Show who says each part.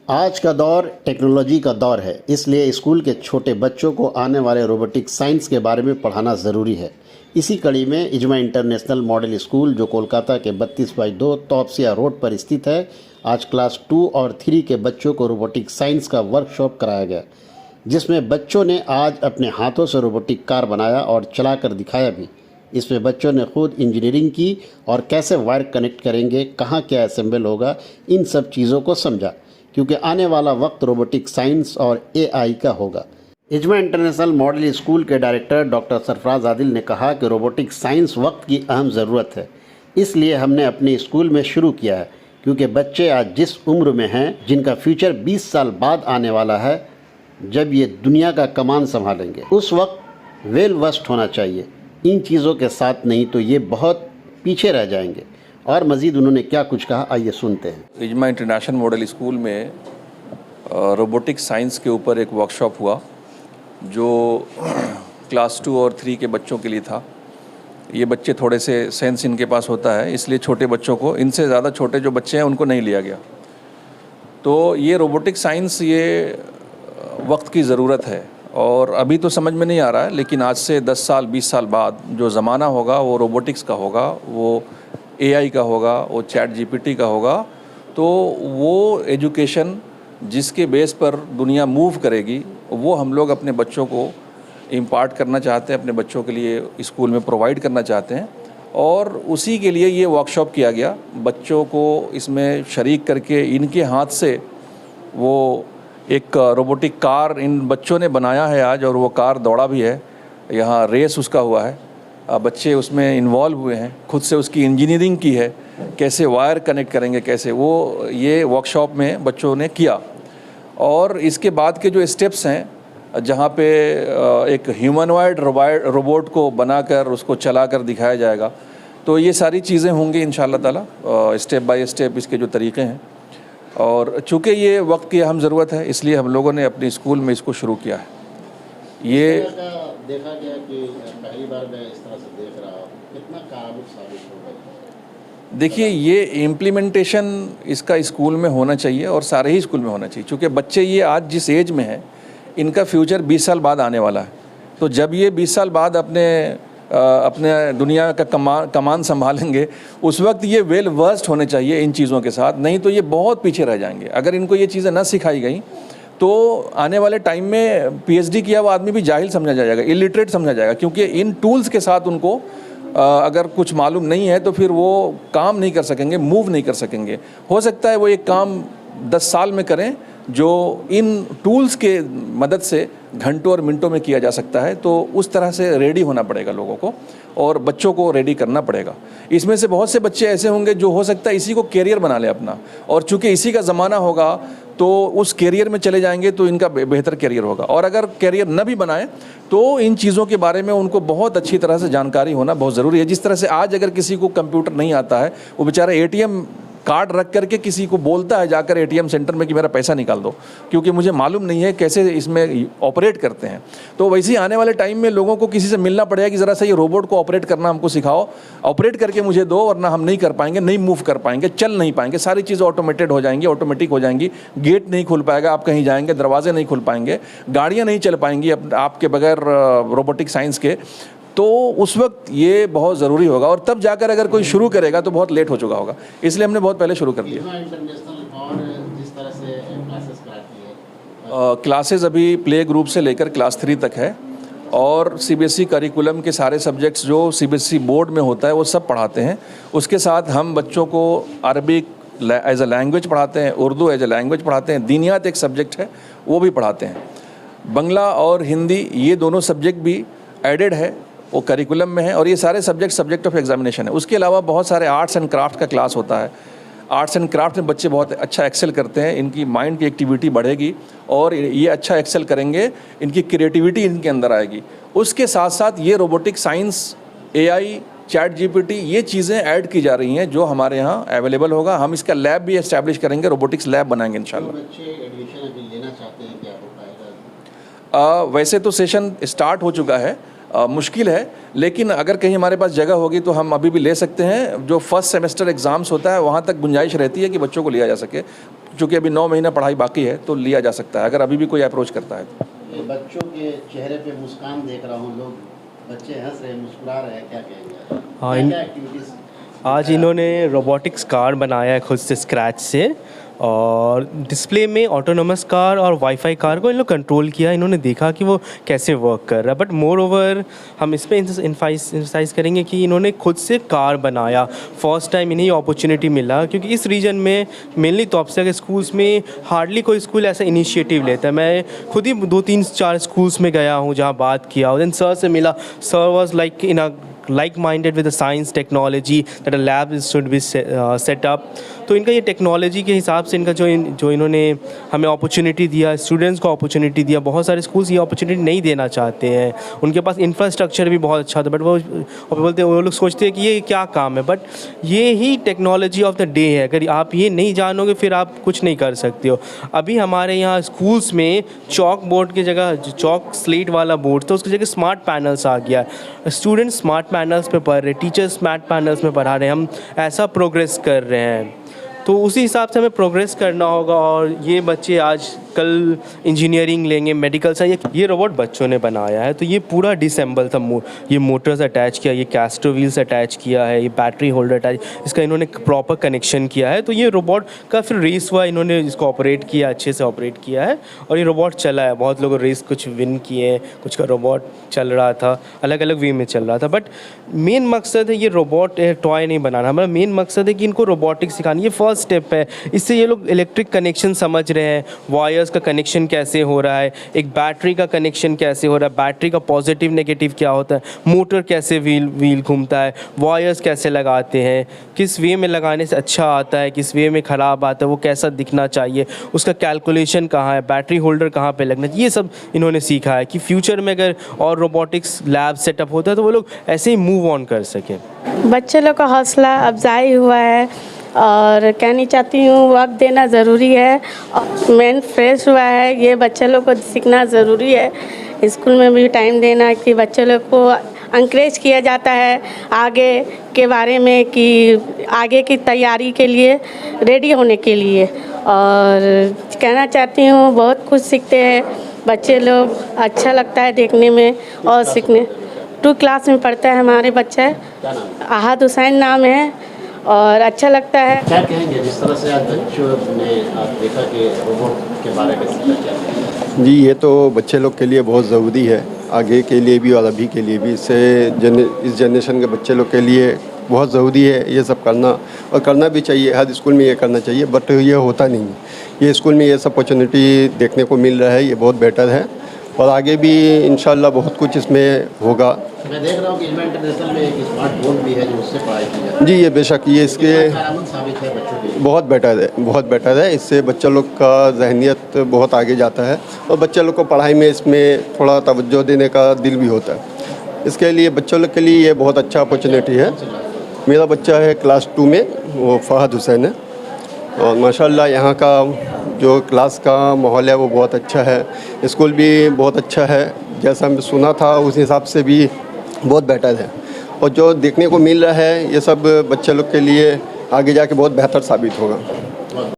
Speaker 1: आज का दौर टेक्नोलॉजी का दौर है, इसलिए स्कूल के छोटे बच्चों को आने वाले रोबोटिक साइंस के बारे में पढ़ाना ज़रूरी है। इसी कड़ी में इजमा इंटरनेशनल मॉडल स्कूल, जो कोलकाता के 32/2 तौबसिया रोड पर स्थित है, आज क्लास 2 और 3 के बच्चों को रोबोटिक साइंस का वर्कशॉप कराया गया, जिसमें बच्चों ने आज अपने हाथों से रोबोटिक कार बनाया और चलाकर दिखाया भी। इसमें बच्चों ने खुद इंजीनियरिंग की और कैसे वायर कनेक्ट करेंगे, कहाँ क्या असेंबल होगा, इन सब चीज़ों को समझा, क्योंकि आने वाला वक्त रोबोटिक साइंस और एआई का होगा। इजमा इंटरनेशनल मॉडल स्कूल के डायरेक्टर डॉक्टर सरफराज आदिल ने कहा कि रोबोटिक साइंस वक्त की अहम ज़रूरत है, इसलिए हमने अपने स्कूल में शुरू किया है, क्योंकि बच्चे आज जिस उम्र में हैं, जिनका फ्यूचर 20 साल बाद आने वाला है, जब ये दुनिया का कमान संभालेंगे, उस वक्त वेल वर्स्ड होना चाहिए इन चीज़ों के साथ, नहीं तो ये बहुत पीछे रह जाएंगे। और मज़ीद उन्होंने क्या कुछ कहा, आइए सुनते हैं।
Speaker 2: इजमा इंटरनेशनल मॉडल स्कूल में रोबोटिक साइंस के ऊपर एक वर्कशॉप हुआ, जो क्लास 2 और 3 के बच्चों के लिए था। ये बच्चे थोड़े से सेंस इनके पास होता है, इसलिए छोटे बच्चों को, इनसे ज़्यादा छोटे जो बच्चे हैं उनको नहीं लिया गया। तो ये रोबोटिक साइंस ये वक्त की ज़रूरत है, और अभी तो समझ में नहीं आ रहा है, लेकिन आज से 10 साल 20 साल बाद जो ज़माना होगा वो रोबोटिक्स का होगा, वो एआई का होगा, वो चैट जीपीटी का होगा। तो वो एजुकेशन जिसके बेस पर दुनिया मूव करेगी, वो हम लोग अपने बच्चों को इम्पार्ट करना चाहते हैं, अपने बच्चों के लिए स्कूल में प्रोवाइड करना चाहते हैं, और उसी के लिए ये वर्कशॉप किया गया। बच्चों को इसमें शरीक करके इनके हाथ से वो एक रोबोटिक कार इन बच्चों ने बनाया है आज, और वो कार दौड़ा भी है, यहाँ रेस उसका हुआ है। बच्चे उसमें इन्वॉल्व हुए हैं, खुद से उसकी इंजीनियरिंग की है, कैसे वायर कनेक्ट करेंगे, कैसे, वो ये वर्कशॉप में बच्चों ने किया। और इसके बाद के जो स्टेप्स हैं, जहाँ पे एक ह्यूमनॉइड रोबोट को बनाकर उसको चलाकर दिखाया जाएगा, तो ये सारी चीज़ें होंगी इंशाअल्लाह ताला, स्टेप बाय स्टेप इसके जो तरीक़े हैं। और चूँकि ये वक्त की अहम ज़रूरत है, इसलिए हम लोगों ने अपने स्कूल में इसको शुरू किया है। ये
Speaker 1: देखा गया कि पहली बार मैं इस तरह से देख रहा हूँ, कितना कारगर साबित होगा।
Speaker 2: देखिए, ये इम्प्लीमेंटेशन इसका स्कूल में होना चाहिए, और सारे ही स्कूल में होना चाहिए, क्योंकि बच्चे ये आज जिस एज में हैं, इनका फ्यूचर 20 साल बाद आने वाला है। तो जब ये 20 साल बाद अपने दुनिया का कमान संभालेंगे, उस वक्त ये वेल वर्स्ड होने चाहिए इन चीज़ों के साथ, नहीं तो ये बहुत पीछे रह जाएंगे। अगर इनको ये चीज़ें न सिखाई गई तो आने वाले टाइम में पीएचडी किया हुआ आदमी भी जाहिल समझा जाएगा, इलिटरेट समझा जाएगा, क्योंकि इन टूल्स के साथ उनको अगर कुछ मालूम नहीं है तो फिर वो काम नहीं कर सकेंगे, मूव नहीं कर सकेंगे। हो सकता है वो एक काम 10 साल में करें जो इन टूल्स के मदद से घंटों और मिनटों में किया जा सकता है। तो उस तरह से रेडी होना पड़ेगा लोगों को, और बच्चों को रेडी करना पड़ेगा। इसमें से बहुत से बच्चे ऐसे होंगे जो हो सकता है इसी को कैरियर बना ले अपना, और चूंकि इसी का ज़माना होगा तो उस कैरियर में चले जाएंगे तो इनका बेहतर कैरियर होगा। और अगर कैरियर न भी बनाए तो इन चीज़ों के बारे में उनको बहुत अच्छी तरह से जानकारी होना बहुत ज़रूरी है। जिस तरह से आज अगर किसी को कंप्यूटर नहीं आता है, वो बेचारा एटीएम कार्ड रख करके किसी को बोलता है जाकर एटीएम सेंटर में कि मेरा पैसा निकाल दो, क्योंकि मुझे मालूम नहीं है कैसे इसमें ऑपरेट करते हैं। तो वैसे ही आने वाले टाइम में लोगों को किसी से मिलना पड़ेगा कि ज़रा सा ये रोबोट को ऑपरेट करना हमको सिखाओ, ऑपरेट करके मुझे दो, वरना हम नहीं कर पाएंगे, नहीं मूव कर पाएंगे, चल नहीं पाएंगे। सारी चीज़ें ऑटोमेटेड हो जाएंगी, ऑटोमेटिक हो जाएंगी। गेट नहीं खुल पाएगा, आप कहीं जाएंगे दरवाजे नहीं खुल पाएंगे, गाड़ियाँ नहीं चल पाएंगी आपके बगैर रोबोटिक साइंस के। तो उस वक्त ये बहुत ज़रूरी होगा, और तब जाकर अगर कोई शुरू करेगा तो बहुत लेट हो चुका होगा, इसलिए हमने बहुत पहले शुरू कर दिया।
Speaker 1: जिस तरह से क्लासेस कराती है,
Speaker 2: क्लासेस अभी प्ले ग्रुप से लेकर क्लास 3 तक है, और सीबीएसई करिकुलम के सारे सब्जेक्ट्स जो सीबीएसई बोर्ड में होता है वो सब पढ़ाते हैं। उसके साथ हम बच्चों को अरबिक एज अ लैंग्वेज पढ़ाते हैं, उर्दू एज अ लैंग्वेज पढ़ाते हैं, दीनियात एक सब्जेक्ट है वो भी पढ़ाते हैं, बंगला और हिंदी ये दोनों सब्जेक्ट भी एडेड है, वो करिकुलम में है, और ये सारे सब्जेक्ट ऑफ एग्जामिनेशन है। उसके अलावा बहुत सारे आर्ट्स एंड क्राफ्ट का क्लास होता है। आर्ट्स एंड क्राफ्ट में बच्चे बहुत अच्छा एक्सेल करते हैं, इनकी माइंड की एक्टिविटी बढ़ेगी, और ये अच्छा एक्सेल करेंगे, इनकी क्रिएटिविटी इनके अंदर आएगी। उसके साथ साथ ये robotic science, AI, chat GPT, ये चीज़ें ऐड की जा रही हैं जो हमारे यहाँ अवेलेबल होगा। हम इसका लैब भी एस्टैब्लिश करेंगे, रोबोटिक्स लैब बनाएंगे इंशाल्लाह।
Speaker 1: बच्चे एडमिशन अभी लेना चाहते हैं, क्या हो पाएगा?
Speaker 2: वैसे तो सेशन स्टार्ट हो चुका है, मुश्किल है, लेकिन अगर कहीं हमारे पास जगह होगी तो हम अभी भी ले सकते हैं। जो फर्स्ट सेमेस्टर एग्ज़ाम्स होता है वहाँ तक गुंजाइश रहती है कि बच्चों को लिया जा सके, क्योंकि अभी 9 महीना पढ़ाई बाकी है, तो लिया जा सकता है अगर अभी भी कोई अप्रोच करता है तो।
Speaker 1: ये बच्चों के चेहरे पे मुस्कान देख रहा हूँ, लोग बच्चे हंस रहे हैं, मुस्कुरा रहे हैं, क्या कहेंगे?
Speaker 3: हाँ,
Speaker 1: क्या एक्टिविटीज़
Speaker 3: आज इन्होंने रोबोटिक्स कार बनाया है खुद से स्क्रैच से, और डिस्प्ले में ऑटोनोमस कार और वाईफाई कार को इन लोग कंट्रोल किया। इन्होंने देखा कि वो कैसे वर्क कर रहा है, बट मोर ओवर हम इस पर एम्फसाइज़ करेंगे कि इन्होंने खुद से कार बनाया। फर्स्ट टाइम इन्हें अपॉर्चुनिटी मिला, क्योंकि इस रीजन में मेनली तोपसा के स्कूल्स में हार्डली कोई स्कूल ऐसा इनिशिएटिव लेता है। मैं खुद ही 2-3-4 स्कूल्स में गया हूँ जहाँ बात किया, और देन सर से मिला। Sir was like in a like-minded with the science technology that a lab should be set up। तो इनका ये टेक्नोलॉजी के हिसाब से इनका जो इन्होंने हमें अपॉर्चुनिटी दिया, स्टूडेंट्स को अपॉर्चुनिटी दिया। बहुत सारे स्कूल्स ये अपॉर्चुनिटी नहीं देना चाहते हैं, उनके पास इंफ्रास्ट्रक्चर भी बहुत अच्छा था, बट वो बोलते हैं, वो लोग सोचते हैं कि ये क्या काम है। बट ये ही टेक्नोलॉजी ऑफ द डे है, अगर आप ये नहीं जानोगे फिर आप कुछ नहीं कर सकते हो। अभी हमारे यहाँ स्कूल्स में चॉक बोर्ड की जगह, चॉक स्लेट वाला बोर्ड था, उसकी जगह स्मार्ट पैनल्स आ गया है। स्टूडेंट्स स्मार्ट पैनल्स पे पढ़ रहे, टीचर्स स्मार्ट पैनल्स में पढ़ा रहे हैं। हम ऐसा प्रोग्रेस कर रहे हैं, तो उसी हिसाब से हमें प्रोग्रेस करना होगा। और ये बच्चे आज कल इंजीनियरिंग लेंगे, मेडिकल साइंस। ये रोबोट बच्चों ने बनाया है, तो ये पूरा डिसेंबल था। ये मोटर्स अटैच किया, ये कैस्टर व्हील्स अटैच किया है, ये बैटरी होल्डर अटैच, इसका इन्होंने प्रॉपर कनेक्शन किया है। तो ये रोबोट का फिर रेस हुआ, इन्होंने इसको ऑपरेट किया, अच्छे से ऑपरेट किया है, और ये रोबोट चला है। बहुत लोग रेस कुछ विन किए हैं, कुछ का रोबोट चल रहा था, अलग अलग वे में चल रहा था। बट मेन मकसद है ये रोबोट टॉय नहीं बनाना, हमारा मेन मकसद है कि इनको रोबोटिक्स सिखाना। ये फर्स्ट स्टेप है, इससे ये लोग इलेक्ट्रिक कनेक्शन समझ रहे हैं, वायर्स का कनेक्शन कैसे हो रहा है, एक बैटरी का कनेक्शन कैसे हो रहा है, बैटरी का पॉजिटिव नेगेटिव क्या होता है, मोटर कैसे व्हील घूमता है, वायर्स कैसे लगाते हैं, किस वे में लगाने से अच्छा आता है, किस वे में ख़राब आता है, वो कैसा दिखना चाहिए, उसका कैलकुलेशन कहाँ है, बैटरी होल्डर कहाँ पे लगना चाहिए, ये सब इन्होंने सीखा है कि फ्यूचर में अगर और रोबोटिक्स लैब सेटअप होता है तो वो लोग ऐसे ही मूव ऑन कर सकें।
Speaker 4: बच्चे लोग का हौसला अफजाई हुआ है, और कहनी चाहती हूँ वक्त देना ज़रूरी है, और माइंड फ्रेश हुआ है। ये बच्चे लोग को सीखना ज़रूरी है, स्कूल में भी टाइम देना कि बच्चे लोग को इंकरेज किया जाता है आगे के बारे में, कि आगे की तैयारी के लिए रेडी होने के लिए। और कहना चाहती हूँ बहुत कुछ सीखते हैं बच्चे लोग, अच्छा लगता है देखने में और सीखने। 2 क्लास में पढ़ता है हमारे बच्चा, आहद हुसैन नाम है, और अच्छा लगता है।
Speaker 1: क्या कहेंगे जिस तरह से आज बच्चों ने आप देखा कि रोबोट के बारे में सीखा, क्या कहेंगे?
Speaker 5: जी, ये तो बच्चे लोग के लिए बहुत ज़रूरी है, आगे के लिए भी और अभी के लिए भी। इससे इस जनरेशन के बच्चे लोग के लिए बहुत ज़रूरी है ये सब करना, और करना भी चाहिए। हर स्कूल में ये करना चाहिए, बट ये होता नहीं है। ये स्कूल में ये सब अपॉर्चुनिटी देखने को मिल रहा है, ये बहुत बेटर है, और आगे भी इंशाल्लाह बहुत कुछ इसमें होगा।
Speaker 1: मैं देख रहा हूँ कि इजमा इंटरनेशनल में एक स्मार्ट बोर्ड भी है जो उससे पढ़ाई की जाती है।
Speaker 5: जी, ये बेशक ये इसके
Speaker 1: साबित है बच्चों के लिए।
Speaker 5: बहुत बेटर है। इससे बच्चों लोग का जहनियत बहुत आगे जाता है, और बच्चे लोग को पढ़ाई में इसमें थोड़ा तवज्जो देने का दिल भी होता है। इसके लिए बच्चों लोग के लिए ये बहुत अच्छा अपॉर्चुनिटी है। मेरा बच्चा है क्लास 2 में, वो फहद हुसैन है, और माशाल्लाह यहाँ का जो क्लास का माहौल है वो बहुत अच्छा है। स्कूल भी बहुत अच्छा है, जैसा मैं सुना था उस हिसाब से भी बहुत बेटर है, और जो देखने को मिल रहा है ये सब बच्चे लोग के लिए आगे जाके बहुत बेहतर साबित होगा।